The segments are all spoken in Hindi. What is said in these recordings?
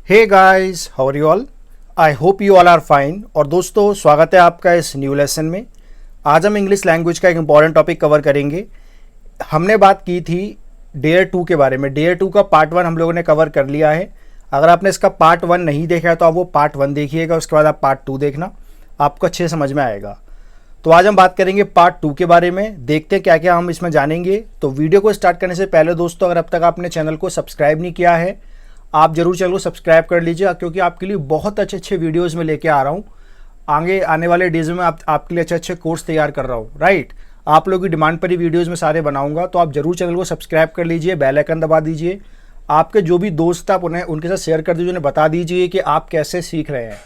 Hey guys, how are you all? I hope you all are fine. और दोस्तों, स्वागत है आपका इस न्यू लेसन में। आज हम इंग्लिश लैंग्वेज का एक इंपॉर्टेंट टॉपिक कवर करेंगे। हमने बात की थी डेयर 2 के बारे में। डेयर 2 का पार्ट 1 हम लोगों ने कवर कर लिया है। अगर आपने इसका पार्ट 1 नहीं देखा है तो आप वो पार्ट 1 देखिएगा, उसके बाद आप पार्ट 2 देखना, आपको अच्छे समझ में आएगा। तो आज हम बात करेंगे पार्ट 2 के बारे में। देखते हैं क्या क्या हम इसमें जानेंगे। तो वीडियो को स्टार्ट करने से पहले दोस्तों, अगर अब तक आपने चैनल को सब्सक्राइब नहीं किया है, आप जरूर चैनल को सब्सक्राइब कर लीजिए, क्योंकि आपके लिए बहुत अच्छे अच्छे वीडियोस में लेके आ रहा हूँ। आगे आने वाले डेज में आपके लिए अच्छे अच्छे कोर्स तैयार कर रहा हूँ, राइट। आप लोगों की डिमांड पर ही वीडियोस में सारे बनाऊंगा, तो आप जरूर चैनल को सब्सक्राइब कर लीजिए, बेल आइकन दबा दीजिए। आपके जो भी दोस्त आप उन्हें उनके साथ शेयर कर दीजिए, उन्हें बता दीजिए कि आप कैसे सीख रहे हैं।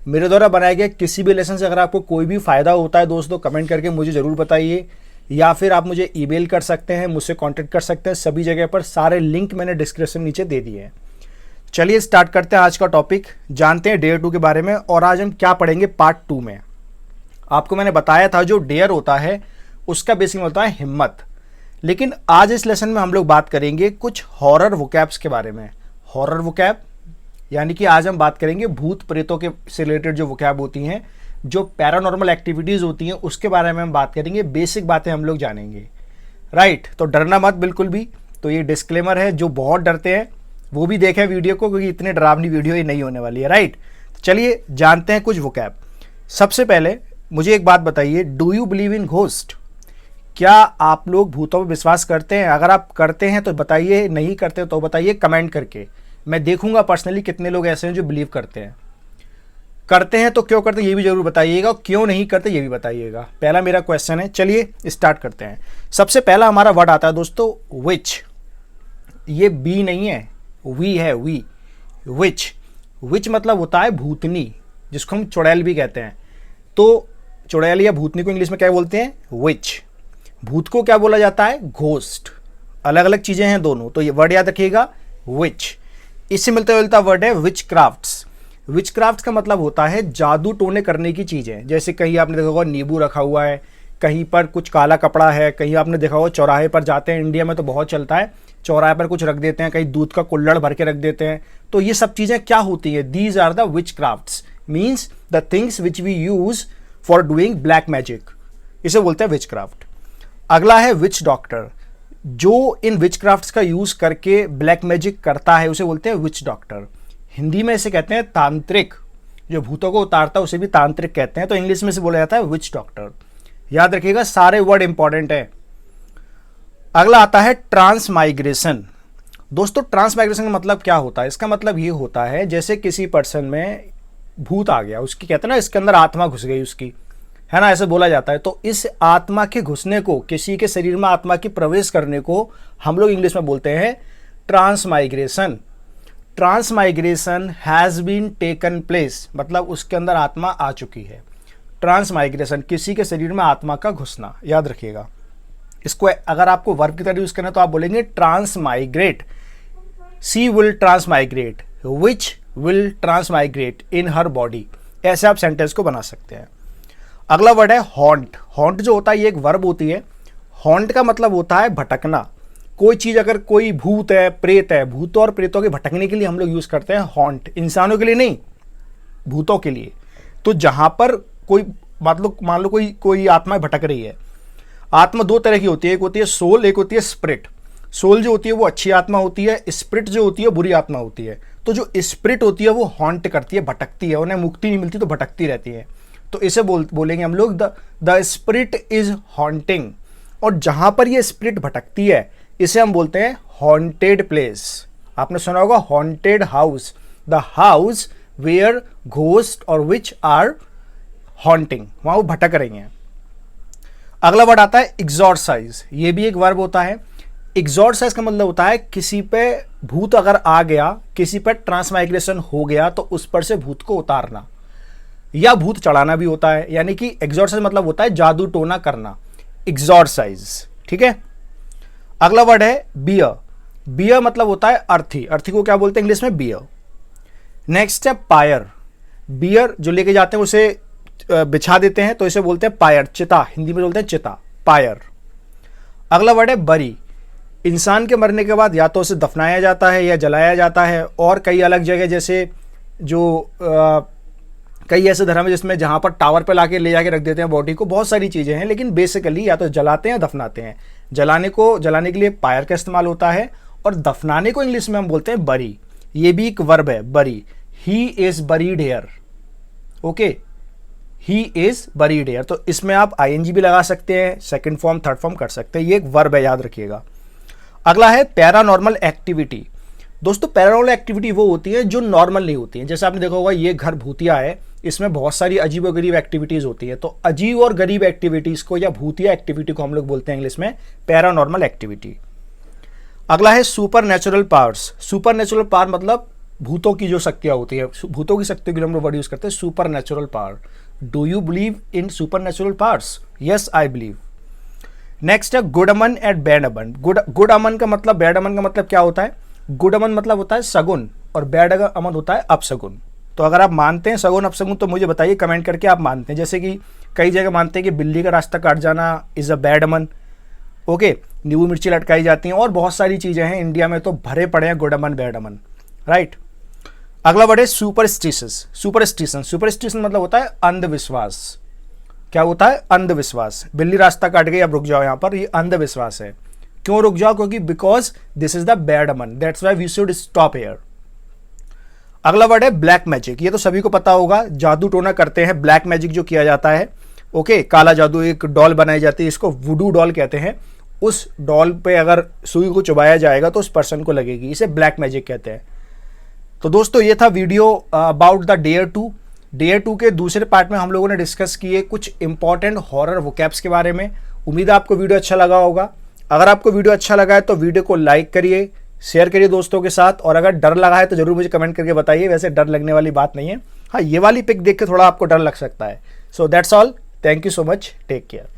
मेरे द्वारा बनाए गए किसी भी लेसन से अगर आपको कोई भी फ़ायदा होता है दोस्तों, कमेंट करके मुझे ज़रूर बताइए, या फिर आप मुझे ईमेल कर सकते हैं, मुझसे कांटेक्ट कर सकते हैं। सभी जगह पर सारे लिंक मैंने डिस्क्रिप्शन नीचे दे दिए हैं। चलिए स्टार्ट करते हैं आज का टॉपिक, जानते हैं डेयर 2 के बारे में। और आज हम क्या पढ़ेंगे पार्ट 2 में। आपको मैंने बताया था जो डेयर होता है उसका बेसिक होता है हिम्मत। लेकिन आज इस लेसन में हम लोग बात करेंगे कुछ हॉरर वोकैब्स के बारे में। हॉरर वोकैब यानी कि आज हम बात करेंगे भूत प्रेतों के से रिलेटेड जो वोकैब होती हैं, जो पैरानॉर्मल एक्टिविटीज़ होती हैं, उसके बारे में हम बात करेंगे। बेसिक बातें हम लोग जानेंगे, राइट। तो डरना मत बिल्कुल भी। तो ये डिस्क्लेमर है, जो बहुत डरते हैं वो भी देखें वीडियो को, क्योंकि इतनी डरावनी वीडियो ये नहीं होने वाली है, राइट। चलिए जानते हैं कुछ वोकैब। सबसे पहले मुझे एक बात बताइए, do you believe in ghost? क्या आप लोग भूतों पर विश्वास करते हैं? अगर आप करते हैं तो बताइए, नहीं करते तो बताइए कमेंट करके। मैं देखूंगा पर्सनली कितने लोग ऐसे हैं जो बिलीव करते हैं। करते हैं तो क्यों करते हैं ये भी जरूर बताइएगा, क्यों नहीं करते ये भी बताइएगा। पहला मेरा क्वेश्चन है, चलिए स्टार्ट करते हैं। सबसे पहला हमारा वर्ड आता है दोस्तों विच। ये बी नहीं है, वी है, वी। विच, विच मतलब होता है भूतनी, जिसको हम चुड़ैल भी कहते हैं। तो चुड़ैल या भूतनी को इंग्लिश में क्या बोलते हैं? विच। भूत को क्या बोला जाता है? घोस्ट। अलग अलग चीजें हैं दोनों, तो ये वर्ड याद रखिएगा, विच। इससे मिलता जुलता वर्ड है विच क्राफ्ट्स। विच क्राफ्ट्स का मतलब होता है जादू टोने करने की चीजें। जैसे कहीं आपने देखा होगा नींबू रखा हुआ है, कहीं पर कुछ काला कपड़ा है, कहीं आपने देखा होगा चौराहे पर जाते हैं, इंडिया में तो बहुत चलता है, चौराहे पर कुछ रख देते हैं, कहीं दूध का कुल्हड़ भर के रख देते हैं। तो ये सब चीजें क्या होती है? These are the witch crafts, means the things which we use for doing black magic. इसे बोलते हैं विच क्राफ्ट। अगला है विच डॉक्टर। जो इन विच क्राफ्ट्स का यूज करके ब्लैक मैजिक करता है उसे बोलते हैं विच डॉक्टर। हिंदी में इसे कहते हैं तांत्रिक। जो भूतों को उतारता है उसे भी तांत्रिक कहते हैं। तो इंग्लिश में इसे बोला जाता है विच डॉक्टर। याद रखिएगा, सारे वर्ड इंपॉर्टेंट है। अगला आता है ट्रांसमाइग्रेशन। दोस्तों, ट्रांसमाइग्रेशन का मतलब क्या होता है? इसका मतलब ये होता है जैसे किसी पर्सन में भूत आ गया, उसकी कहते हैं ना, इसके अंदर आत्मा घुस गई उसकी, है ना, ऐसे बोला जाता है। तो इस आत्मा के घुसने को, किसी के शरीर में आत्मा की प्रवेश करने को हम लोग इंग्लिश में बोलते हैं transmigration. Transmigration has been taken place, मतलब उसके अंदर आत्मा आ चुकी है। ट्रांसमाइग्रेशन, किसी के शरीर में आत्मा का घुसना, याद रखिएगा। इसको अगर आपको वर्ब की तरह यूज करना तो आप बोलेंगे transmigrate. She will transmigrate, which will transmigrate in her body. ऐसे आप सेंटेंस को बना सकते हैं। अगला वर्ड है हॉन्ट। हॉन्ट जो होता है ये एक वर्ब होती है। हॉन्ट का मतलब होता है भटकना। कोई चीज, अगर कोई भूत है, प्रेत है, भूतों और प्रेतों के भटकने के लिए हम लोग यूज करते हैं हॉन्ट। इंसानों के लिए नहीं, भूतों के लिए। तो जहां पर कोई मान लो कोई आत्मा भटक रही है। आत्मा दो तरह की होती है, एक होती है सोल, एक होती है स्पिरिट। सोल जो होती है वो अच्छी आत्मा होती है, स्पिरिट जो होती है बुरी आत्मा होती है। तो जो स्पिरिट होती है वो हॉन्ट करती है, भटकती है, उन्हें मुक्ति नहीं मिलती तो भटकती रहती है। तो इसे बोलेंगे हम लोग द स्पिरिट इज हॉन्टिंग। और जहां पर ये स्पिरिट भटकती है इसे हम बोलते हैं हॉन्टेड प्लेस। आपने सुना होगा haunted house, the house where ghost और विच आर हॉन्टिंग, वहां वो भटक रही हैं। अगला वर्ड आता है एक्सॉर्साइज। ये भी एक वर्ब होता है। एक्सॉर्साइज का मतलब होता है किसी पे भूत अगर आ गया, किसी पर ट्रांसमाइग्रेशन हो गया तो उस पर से भूत को उतारना, या भूत चढ़ाना भी होता है। यानी कि एक्सॉर्साइज मतलब होता है जादू टोना करना, एक्सॉर्साइज, ठीक है। अगला वर्ड है बियर। बियर मतलब होता है अर्थी। अर्थी को क्या बोलते हैं इंग्लिश में? बियर। नेक्स्ट है पायर। बियर जो लेके जाते हैं उसे बिछा देते हैं तो इसे बोलते हैं पायर, चिता। हिंदी में बोलते हैं चिता, पायर। अगला वर्ड है बरी। इंसान के मरने के बाद या तो उसे दफनाया जाता है या जलाया जाता है, और कई अलग जगह जैसे जो कई ऐसे धर्म है जिसमें जहाँ पर टावर पे लाके ले जाके रख देते हैं बॉडी को, बहुत सारी चीज़ें हैं, लेकिन बेसिकली या तो जलाते हैं या दफनाते हैं। जलाने के लिए फायर का इस्तेमाल होता है, और दफनाने को इंग्लिश में हम बोलते हैं बरी। ये भी एक वर्ब है, bury. He is buried here, okay, he is buried here. तो इसमें आप आईएनजी भी लगा सकते हैं, सेकंड फॉर्म थर्ड फॉर्म कर सकते हैं, ये एक वर्ब है, याद रखिएगा। अगला है पैरानॉर्मल एक्टिविटी। दोस्तों पैरानॉर्मल एक्टिविटी वो होती है जो नॉर्मल नहीं होती है। जैसे आपने देखा होगा ये घर भूतिया है, इसमें बहुत सारी अजीब और गरीब एक्टिविटीज होती है। तो अजीब और गरीब एक्टिविटीज को या भूतिया एक्टिविटी को हम लोग बोलते हैं इंग्लिश में पैरानॉर्मल एक्टिविटी। अगला है super natural powers. Super natural power मतलब भूतों की जो शक्तियां होती है, भूतों की शक्तियों के लिए हम लोग वर्ड यूज करते हैं super natural power. Do you believe in super natural powers? Yes, I believe. Next है good omen and bad omen. Good omen का मतलब, बैड अमन का मतलब क्या होता है? गुड अमन मतलब होता है सगुन, और बैड अमन होता है अपशगुन। तो अगर आप मानते हैं सगुन अपशगुन तो मुझे बताइए कमेंट करके आप मानते हैं। जैसे कि कई जगह मानते हैं कि बिल्ली का रास्ता काट जाना is a bad Aman, okay, नींबू मिर्ची लटकाई जाती हैं, और बहुत सारी चीजें हैं। इंडिया में तो भरे पड़े हैं गुड अमन बैड अमन, राइट। अगला वर्ड है सुपरस्टिशंस। सुपरस्टिशन मतलब होता है अंधविश्वास। क्या होता है? अंधविश्वास। बिल्ली रास्ता काट गई, अब रुक जाओ, यहाँ पर ये अंधविश्वास है। क्यों रुक जाओ? क्योंकि because this is the bad omen, that's why we should stop here. अगला वर्ड है ब्लैक मैजिक। ये तो सभी को पता होगा, जादू टोना करते हैं, ब्लैक मैजिक जो किया जाता है, ओके, काला जादू। एक डॉल बनाई जाती है, इसको वुडू डॉल कहते हैं। उस डॉल पे अगर सुई को चुभाया जाएगा तो उस पर्सन को लगेगी, इसे ब्लैक मैजिक कहते हैं। तो दोस्तों ये था video about the dare 2। Dare 2 के दूसरे पार्ट में हम लोगों ने डिस्कस किए कुछ इंपॉर्टेंट हॉरर वोकैब्स के बारे में। उम्मीद है आपको वीडियो अच्छा लगा होगा। अगर आपको वीडियो अच्छा लगा है तो वीडियो को लाइक करिए, शेयर करिए दोस्तों के साथ, और अगर डर लगा है तो जरूर मुझे कमेंट करके बताइए। वैसे डर लगने वाली बात नहीं है, हाँ ये वाली पिक देख के थोड़ा आपको डर लग सकता है। So that's all, thank you so much, take care.